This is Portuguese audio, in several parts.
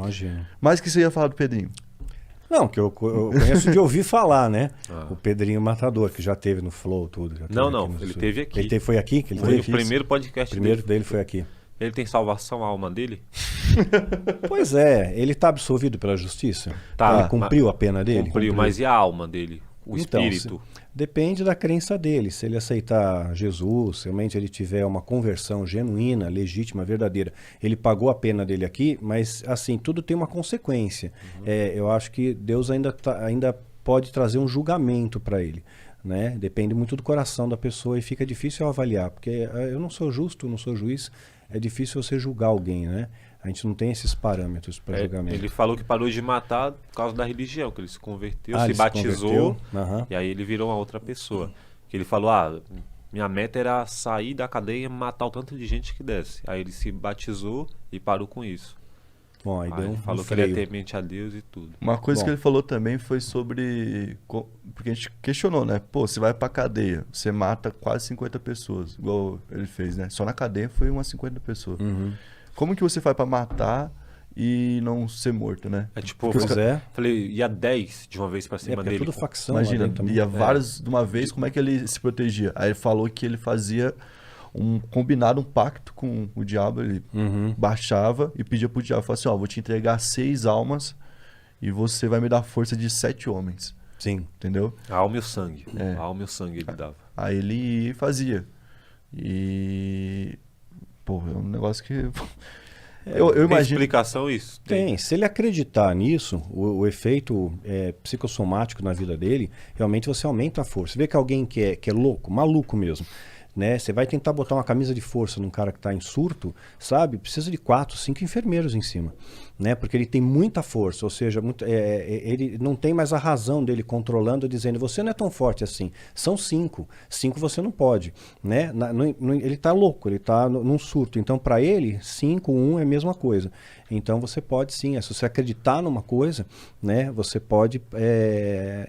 Imagina. Mas que você ia falar do Pedrinho? Não, que eu conheço de ouvir falar, né? O Pedrinho Matador, que já teve no Flow, tudo. Ele teve aqui. Foi aqui que ele Foi teve? o primeiro podcast O primeiro dele foi aqui. Ele tem salvação, a alma dele? Pois é, ele está absolvido pela justiça? Tá. Ele cumpriu a pena dele? Cumpriu, mas e a alma dele? O espírito? Depende da crença dele. Se ele aceitar Jesus, se realmente ele tiver uma conversão genuína, legítima, verdadeira, ele pagou a pena dele aqui, mas assim, tudo tem uma consequência. Eu acho que Deus ainda pode trazer um julgamento para ele. Né? Depende muito do coração da pessoa e fica difícil avaliar, porque eu não sou justo, não sou juiz, é difícil você julgar alguém, né? A gente não tem esses parâmetros para julgamento. Ele falou que parou de matar por causa da religião, que ele se converteu, se ele batizou, Uhum. e aí ele virou uma outra pessoa. Que ele falou, minha meta era sair da cadeia e matar o tanto de gente que desse. Aí ele se batizou e parou com isso. Bom, aí deu falou que ele ia ter mente a Deus e tudo. Uma coisa que ele falou também foi sobre... Porque a gente questionou, né? Pô, você vai pra cadeia, você mata quase 50 pessoas, igual ele fez, né? Só na cadeia foi umas 50 pessoas. Uhum. Como que você faz pra matar e não ser morto, né? Falei, ia 10 de uma vez pra cima dele. É tudo facção. Imagina, ia vários de uma vez, como é que ele se protegia? Aí ele falou que ele fazia um pacto com o diabo, ele baixava e pedia pro diabo, falava assim, vou te entregar 6 almas e você vai me dar força de 7 homens. Sim. Entendeu? A alma e o sangue. A alma e o sangue ele dava. Aí ele fazia. E... Pô, é um negócio que... eu imagino... Tem explicação isso? Tem. Se ele acreditar nisso, o efeito psicossomático na vida dele, realmente você aumenta a força. Você vê que alguém que é louco, maluco mesmo, né? Você vai tentar botar uma camisa de força num cara que está em surto, sabe? Precisa de 4, 5 enfermeiros em cima, né? Porque ele tem muita força, ou seja, ele não tem mais a razão dele controlando, dizendo, você não é tão forte assim. São 5. 5 você não pode, né? Ele está louco, ele está num surto. Então, para ele, 5, 1 é a mesma coisa. Então, você pode sim, se você acreditar numa coisa, né? Você pode,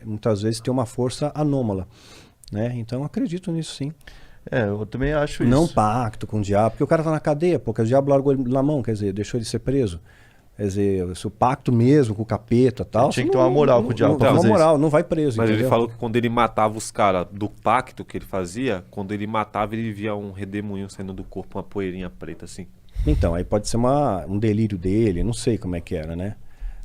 muitas vezes, ter uma força anômala, né? Então, acredito nisso sim. Eu também acho isso. Não pacto com o diabo, porque o cara tá na cadeia, porque o diabo largou ele na mão, quer dizer, deixou ele ser preso. Quer dizer, se o pacto mesmo com o capeta e tal... Tinha que ter uma moral com o diabo pra fazer uma moral, não vai preso, Mas entendeu? ele falou que quando ele matava os caras do pacto que ele fazia, quando ele matava ele via um redemoinho saindo do corpo, uma poeirinha preta assim. Então, aí pode ser um delírio dele, não sei como é que era, né?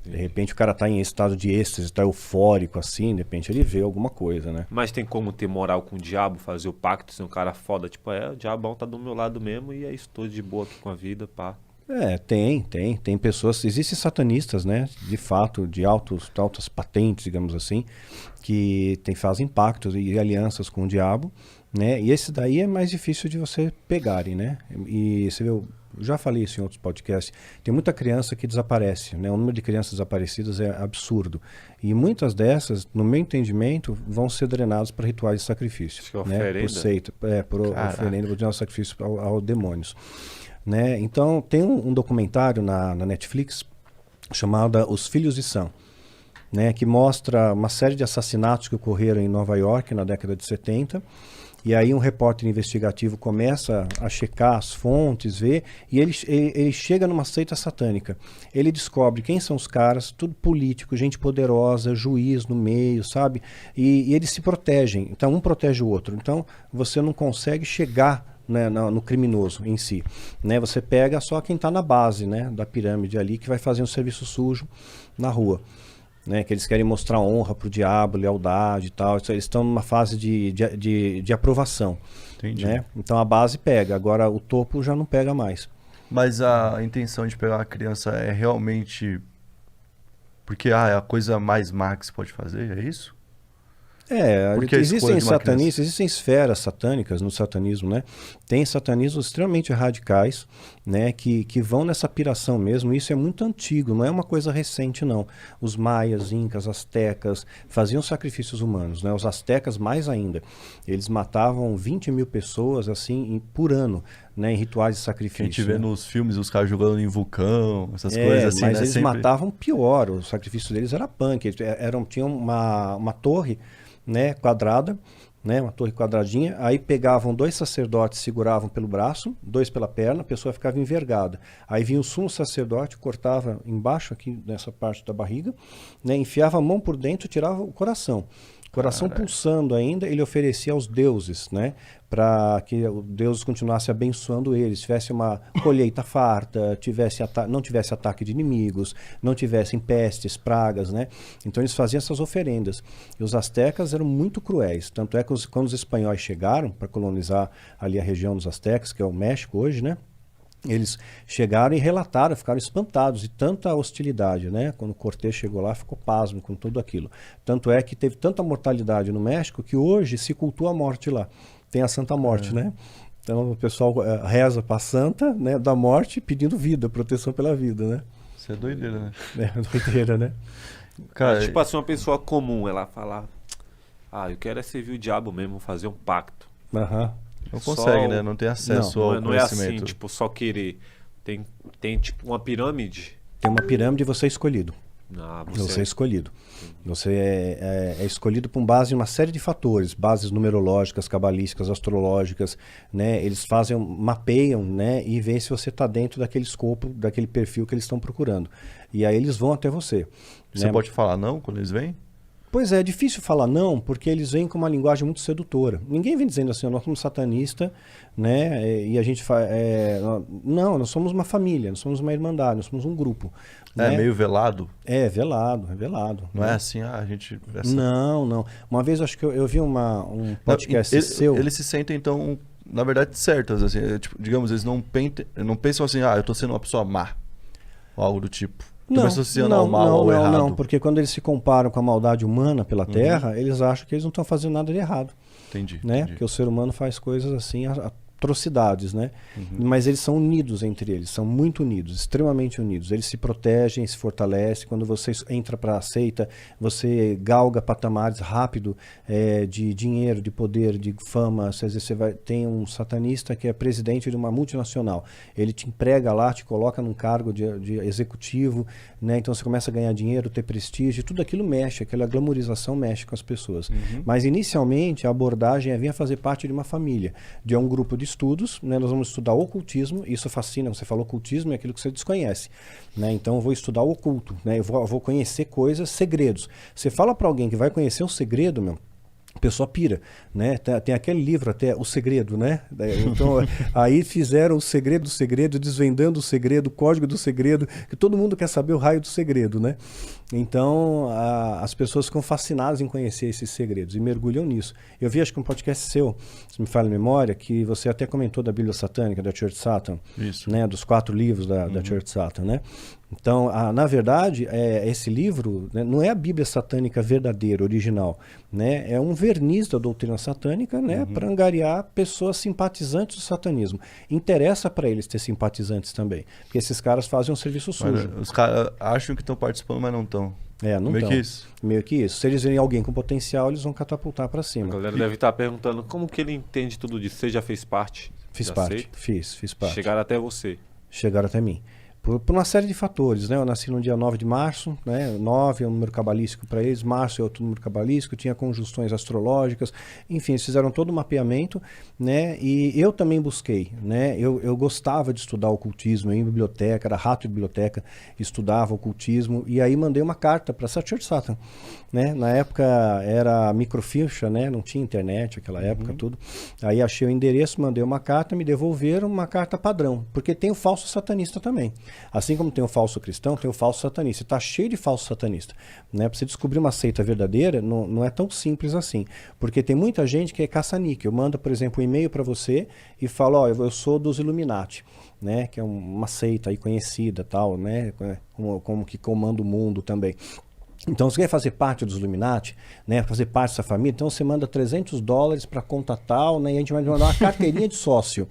De repente o cara tá em estado de êxtase, tá eufórico assim, de repente ele vê alguma coisa, né? Mas tem como ter moral com o diabo, fazer o pacto, ser um cara foda, tipo, o diabão tá do meu lado mesmo e é isso, tô de boa aqui com a vida, pá. Tem pessoas, existem satanistas, né, de fato, de altas patentes, digamos assim, que fazem pactos e alianças com o diabo, né, e esse daí é mais difícil de você pegarem, né, e você vê, eu já falei isso em outros podcasts, tem muita criança que desaparece, né, o número de crianças desaparecidas é absurdo, e muitas dessas, no meu entendimento, vão ser drenadas para rituais de sacrifício, né, por seita, por oferenda, por sacrifício aos demônios. Né? Então, tem um documentário na Netflix chamado Os Filhos de Sam, né? Que mostra uma série de assassinatos que ocorreram em Nova York na década de 70. E aí um repórter investigativo começa a checar as fontes, ver, e ele chega numa seita satânica. Ele descobre quem são os caras, tudo político, gente poderosa, juiz no meio, sabe? E eles se protegem. Então, um protege o outro. Então, você não consegue chegar, né, no criminoso em si, né? Você pega só quem está na base, né, da pirâmide ali, que vai fazer um serviço sujo na rua, né, que eles querem mostrar honra pro diabo, lealdade e tal. Eles estão numa fase de aprovação. Entendi. Né? Então a base pega, agora o topo já não pega mais. Mas a intenção de pegar uma criança é realmente porque é a coisa mais má que se pode fazer, é isso? Porque existem satanistas, existem esferas satânicas no satanismo, né? Tem satanismos extremamente radicais, né? Que vão nessa piração mesmo. Isso é muito antigo, não é uma coisa recente, não. Os maias, incas, astecas faziam sacrifícios humanos, né? Os astecas mais ainda. Eles matavam 20 mil pessoas assim por ano, né? Em rituais de sacrifício. A gente vê nos filmes os caras jogando em vulcão, essas coisas assim, mas né? eles matavam pior. O sacrifício deles era punk. Eles tinham uma torre, né, quadrada, né? Uma torre quadradinha. Aí pegavam 2 sacerdotes, seguravam pelo braço, 2 pela perna, a pessoa ficava envergada. Aí vinha o sumo sacerdote, cortava embaixo aqui nessa parte da barriga, né? Enfiava a mão por dentro, tirava o coração. Coração pulsando ainda, ele oferecia aos deuses, né? Para que os deuses continuassem abençoando eles, tivesse uma colheita farta, não tivesse ataque de inimigos, não tivessem pestes, pragas, né? Então eles faziam essas oferendas. E os astecas eram muito cruéis, tanto é que quando os espanhóis chegaram para colonizar ali a região dos astecas, que é o México hoje, né? Eles chegaram e relataram, ficaram espantados de tanta hostilidade, né? Quando Cortés chegou lá, ficou pasmo com tudo aquilo. Tanto é que teve tanta mortalidade no México que hoje se cultua a morte lá. Tem a Santa Morte, né? Então o pessoal reza para a Santa, né, da Morte, pedindo vida, proteção pela vida, né? Isso é doideira, né? É doideira, né? Cara, tipo assim, uma pessoa comum, ela fala, eu quero servir o diabo mesmo, fazer um pacto. Aham. Não consegue, né? Não tem acesso ao não é conhecimento. assim, tipo, só querer. Tem tipo uma pirâmide. Tem uma pirâmide e você é escolhido. Você é é escolhido. Você é escolhido com base em uma série de fatores, bases numerológicas, cabalísticas, astrológicas, né? Eles mapeiam, né? E veem se você está dentro daquele escopo, daquele perfil que eles estão procurando. E aí eles vão até você. Você né? pode falar não quando eles vêm? Pois é difícil falar não, porque eles vêm com uma linguagem muito sedutora. Ninguém vem dizendo assim, nós somos satanista, né? E a gente faz... Não, nós somos uma família, nós somos uma irmandade, nós somos um grupo. É né? meio velado? É velado. Não é assim, a gente... Não. Uma vez acho que eu vi um podcast seu... Eles se sentem, então, na verdade, certos. Assim, tipo, digamos, eles não pensam assim, eu tô sendo uma pessoa má. Ou algo do tipo. Não, associando ao mal ou errado. Não, porque quando eles se comparam com a maldade humana pela Terra, eles acham que eles não estão fazendo nada de errado. Entendi. Porque o ser humano faz coisas assim, atrocidades, né? Mas eles são unidos entre eles, são muito unidos, extremamente unidos. Eles se protegem, se fortalecem. Quando você entra para a seita, você galga patamares rápido de dinheiro, de poder, de fama. Às vezes tem um satanista que é presidente de uma multinacional. Ele te emprega lá, te coloca num cargo de executivo, né? Então você começa a ganhar dinheiro, ter prestígio, tudo aquilo mexe, aquela glamorização mexe com as pessoas. Mas inicialmente a abordagem vir a fazer parte de uma família, de um grupo de estudos, né? Nós vamos estudar ocultismo, isso fascina, você falou ocultismo é aquilo que você desconhece, né? Então eu vou estudar o oculto, né? Eu vou conhecer coisas, segredos. Você fala para alguém que vai conhecer um segredo, a pessoa pira, né? Tem aquele livro até, O Segredo, né? Então, aí fizeram o segredo do segredo, desvendando o segredo, o código do segredo, que todo mundo quer saber o raio do segredo, né? Então, as pessoas ficam fascinadas em conhecer esses segredos e mergulham nisso. Eu vi, acho que um podcast seu, se me falha a memória, que você até comentou da Bíblia Satânica, da Church Satan, isso. Né? Dos 4 livros da Church Satan, né? Então, na verdade, esse livro, né, não é a Bíblia satânica verdadeira, original, né? É um verniz da doutrina satânica, né, para angariar pessoas simpatizantes do satanismo. Interessa para eles ter simpatizantes também, porque esses caras fazem um serviço sujo. Os caras acham que estão participando, mas não estão. Não Meio tão. que isso. Meio que isso. Se eles verem alguém com potencial, eles vão catapultar para cima. A galera deve estar perguntando como que ele entende tudo disso. Você já fez parte? Fiz parte. Fiz parte. Chegaram até você. Chegaram até mim. Por uma série de fatores, né? Eu nasci no dia 9 de março, né? 9 é um número cabalístico para eles, março é outro número cabalístico, tinha conjunções astrológicas, enfim, eles fizeram todo o mapeamento, né? E eu também busquei, né? Eu gostava de estudar ocultismo, eu ia em biblioteca, era rato de biblioteca, estudava ocultismo, e aí mandei uma carta para essa Church Satan, né? Na época era microficha, né? Não tinha internet naquela época, tudo. Aí achei o endereço, mandei uma carta, me devolveram uma carta padrão, porque tem o falso satanista também. Assim como tem o falso cristão, tem o falso satanista. Está cheio de falso satanista, né? Para você descobrir uma seita verdadeira, não é tão simples assim. Porque tem muita gente que é caça-níquel. Manda, por exemplo, um e-mail para você e fala, eu sou dos Illuminati, né? Que é uma seita aí conhecida, tal, né? Como que comanda o mundo também. Então, você quer fazer parte dos Illuminati, né, fazer parte dessa família, então você manda $300 para conta tal, né, e a gente vai mandar uma carteirinha de sócio.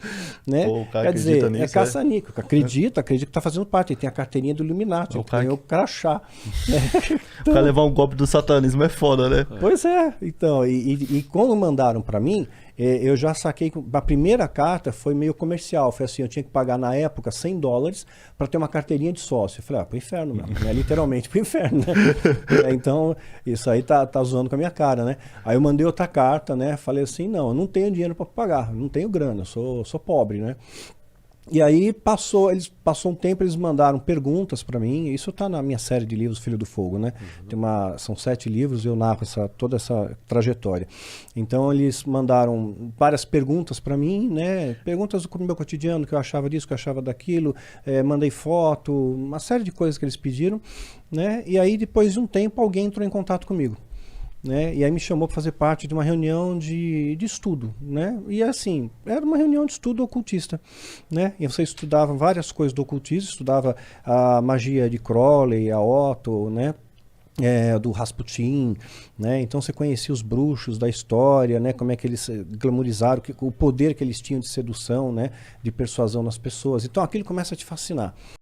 Né? Pô, o cara quer dizer, nisso, é caça-níquel, acredita que está fazendo parte, ele tem a carteirinha do Illuminati, tem o crachá. O cara levar um golpe do satanismo é foda, né? Pois é, então, e quando mandaram para mim, eu já saquei, a primeira carta foi meio comercial, foi assim, eu tinha que pagar na época $100 para ter uma carteirinha de sócio. Eu falei, pro inferno mesmo, né? Literalmente pro inferno, né? Então, isso aí tá zoando com a minha cara, né? Aí eu mandei outra carta, né? Falei assim, não, eu não tenho dinheiro para pagar, não tenho grana, eu sou pobre, né? E aí passou um tempo, eles mandaram perguntas para mim. Isso está na minha série de livros Filho do Fogo, né? São 7 livros, eu narro toda essa trajetória. Então eles mandaram várias perguntas para mim, né? Perguntas do meu cotidiano, que eu achava disso, que eu achava daquilo. Mandei foto, uma série de coisas que eles pediram, né? E aí depois de um tempo alguém entrou em contato comigo. Né? E aí me chamou para fazer parte de uma reunião de estudo, né? E assim, era uma reunião de estudo ocultista, né? E você estudava várias coisas do ocultismo, estudava a magia de Crowley, a Otto, né? Do Rasputin, né? Então você conhecia os bruxos da história, né? Como é que eles glamorizaram, o poder que eles tinham de sedução, né? De persuasão nas pessoas. Então aquilo começa a te fascinar.